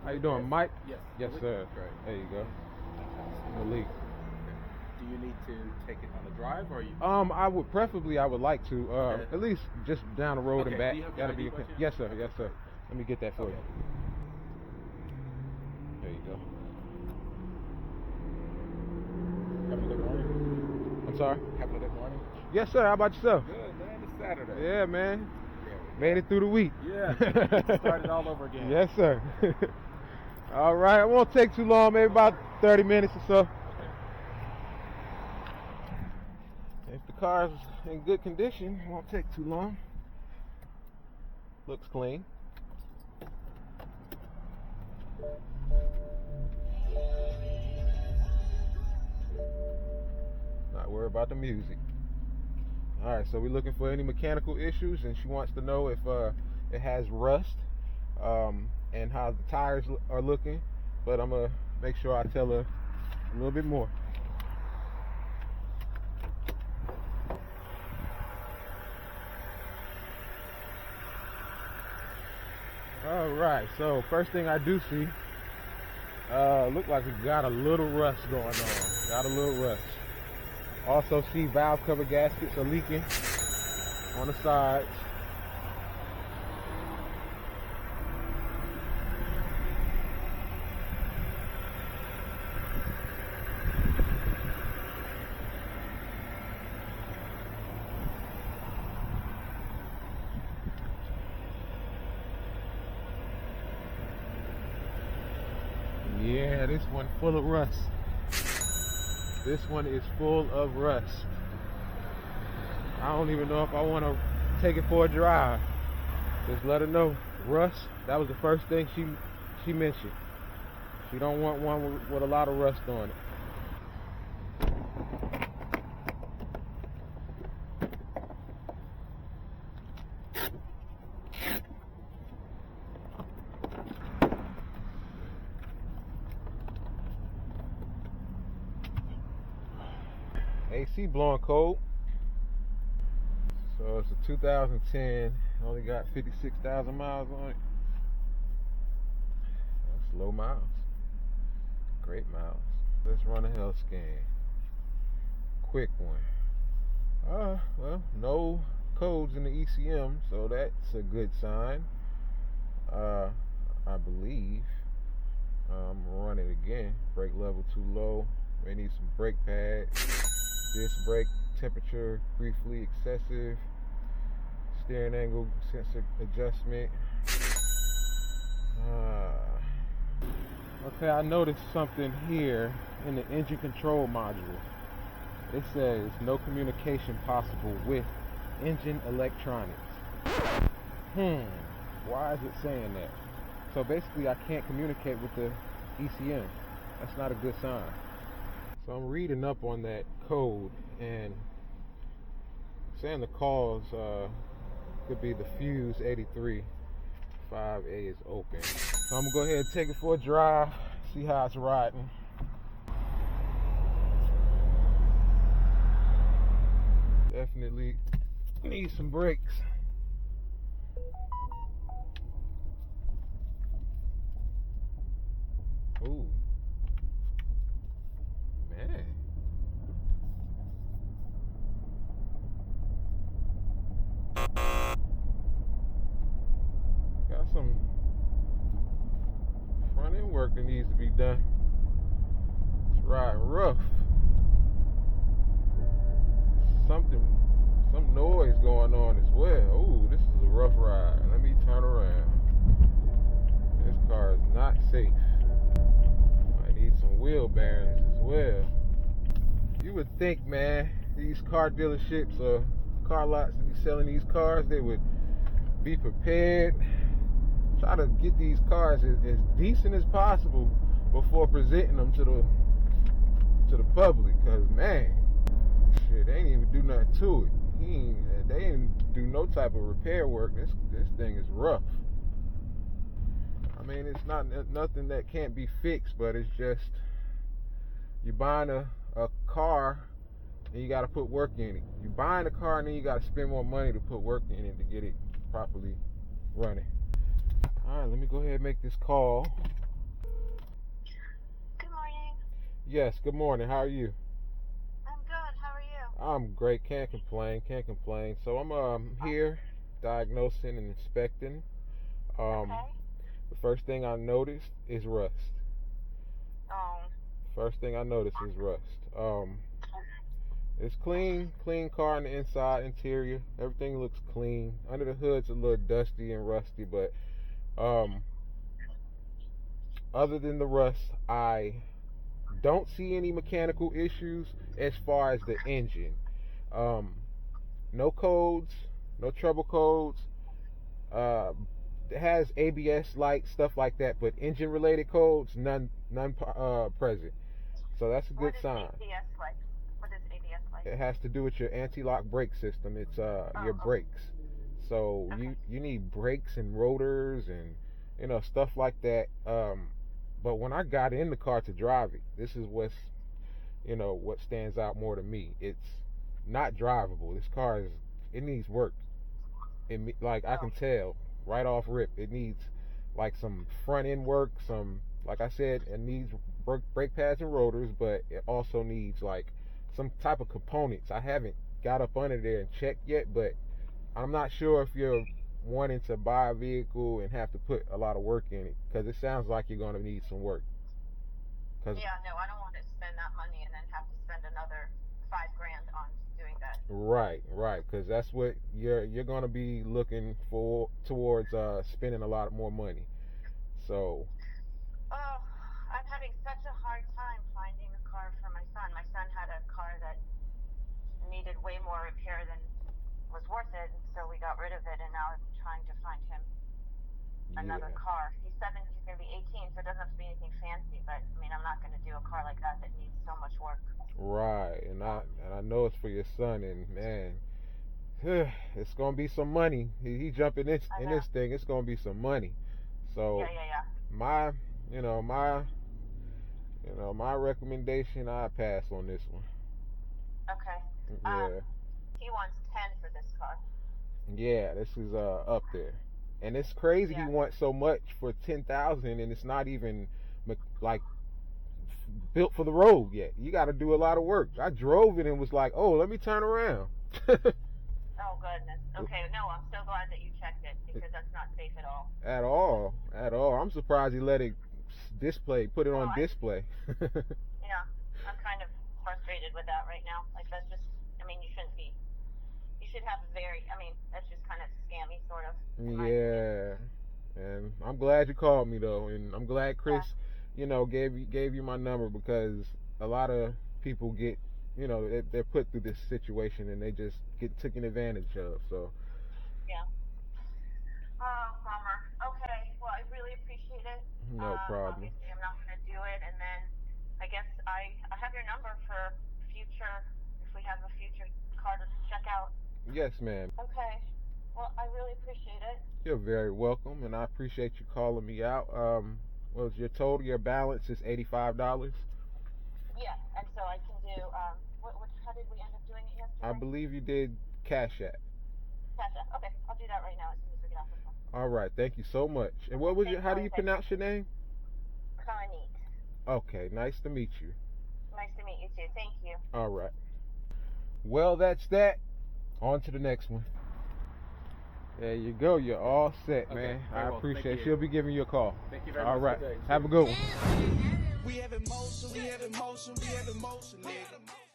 How you doing, Mike? Yes. Yes, sir. Great. There you go. Fantastic. Malik. Do you need to take it on the drive, or are you? I would like to, Okay. at least just down the road Okay, and back. do you have That'll your be ID by okay. chance? Yes, sir. Yes, sir. Let me get that for you. There you go. Having a good morning. I'm sorry? Having a good morning. Yes, sir. How about yourself? Good, man. It's Saturday. Yeah, man. There we go. Made it through the week. Yeah. Started all over again. Yes, sir. All right. It won't take too long. Maybe about 30 minutes or so. Okay. If the car's in good condition, it won't take too long. Looks clean. Not worry about the music. Alright, so we're looking for any mechanical issues, and she wants to know if it has rust and how the tires are looking. But I'm going to make sure I tell her a little bit more. Alright, so first thing I do see, look like we got a little rust going on. Got a little rust. Also see valve cover gaskets are leaking on the sides. Yeah, this one full of rust. This one is full of rust. I don't even know if I want to take it for a drive. Just let her know. Rust, that was the first thing she mentioned. She don't want one with a lot of rust on it. AC blowing cold. So it's a 2010, only got 56,000 miles on it. That's low miles. Great miles. Let's run a health scan. Quick one. Well, no codes in the ECM, so that's a good sign. I believe. I'm gonna run it again. Brake level too low. May need some brake pads. Disc brake temperature briefly excessive. Steering angle sensor adjustment. Okay, I noticed something here in the engine control module. It says no communication possible with engine electronics. Why is it saying that? So basically I can't communicate with the ECM. That's not a good sign. So I'm reading up on that code and saying the cause could be the fuse 83 5A is open. So I'm gonna go ahead and take it for a drive, see how it's riding. Definitely need some brakes. Ooh. Man. Got some front end work that needs to be done. It's riding rough. Some noise going on as well. Ooh, this is a rough ride. Let me turn around. This car is not safe. I need some wheel bearings as well. You would think, man, these car dealerships or car lots that be selling these cars, they would be prepared. Try to get these cars as decent as possible before presenting them to the public. Cause man, shit, they ain't even do nothing to it. They ain't do no type of repair work. This thing is rough. I mean, it's not nothing that can't be fixed, but it's just you buying a car and you got to put work in it. You buying a car and then you got to spend more money to put work in it to get it properly running. All right, let me go ahead and make this call. Yes, good morning. How are you? I'm good. How are you? I'm great. Can't complain. Can't complain. So I'm here diagnosing and inspecting. Um, Okay. the first thing I noticed is rust. Oh. First thing I noticed is rust. It's clean car on the inside, interior. Everything looks clean. Under the hood's a little dusty and rusty, but um, other than the rust, I don't see any mechanical issues as far as the engine. Um, no codes, no trouble codes. Uh, it has ABS light stuff like that, but engine related codes none present. So that's a What good is sign. ABS like? What is ABS like? It has to do with your anti-lock brake system. It's your Oh, okay. brakes. So Okay. you need brakes and rotors and stuff like that. But when I got in the car to drive it, this is what stands out more to me. It's not drivable. This car it needs work. Like I Oh. can tell right off rip, it needs like some front end work. Some, like I said, it needs brake pads and rotors, but it also needs like some type of components. I haven't got up under there and checked yet, but I'm not sure if you're wanting to buy a vehicle and have to put a lot of work in it, because it sounds like you're going to need some work. Cause Yeah, no, I don't want to spend that money and then have to spend another $5,000 on doing that. right, because that's what you're going to be looking for towards spending a lot more money. So Oh, I'm having such a hard time finding a car for my son. My son had a car that needed way more repair than was worth it, and so we got rid of it, and now I'm trying to find him another yeah. car. He's 7, he's going to be 18, so it doesn't have to be anything fancy, but I mean, I'm not going to do a car like that needs so much work. Right, and I know it's for your son, and man, it's gonna be some money. He jumping I in know. this thing. It's gonna be some money. Yeah, So yeah, yeah. my my recommendation, I pass on this one. Okay. Yeah, He wants 10 for this car. yeah, this is up there, and it's crazy. He Yeah. wants so much for 10,000, and it's not even like built for the road yet. You got to do a lot of work. I drove it and was like, oh, let me turn around. Oh, goodness. Okay, no, I'm so glad that you checked it because that's not safe at all. At all, at all. I'm surprised he let it put it on Well, display. yeah, I'm kind of frustrated with that right now. Like, that's just, I mean, you shouldn't be. You should have that's just kind of scammy, sort of. Yeah, and I'm glad you called me though, and I'm glad Chris, gave you my number, because a lot of people get, they're put through this situation and they just get taken advantage of. So Yeah. Oh, bummer. Okay, well, I really appreciate it. no problem. Obviously, I'm not going to do it, and then I guess I have your number for future, if we have a future car to check out. Yes, ma'am. Okay. Well, I really appreciate it. You're very welcome, and I appreciate you calling me out. Was your balance is $85? Yeah, and so I can do, how did we end up doing it yesterday? I believe you did Cash App. Gotcha. Okay, I'll do that right now as soon as we get off the phone. All right, thank you so much. And what was how do you pronounce your name? Connie. Okay, nice to meet you. Nice to meet you too. Thank you. All right. Well, that's that. On to the next one. There you go. You're all set, man. Very I well. appreciate Thank it. you. She'll be giving you a call. Thank you very All much. right. Okay. Have a good one. We have emotion, nigga.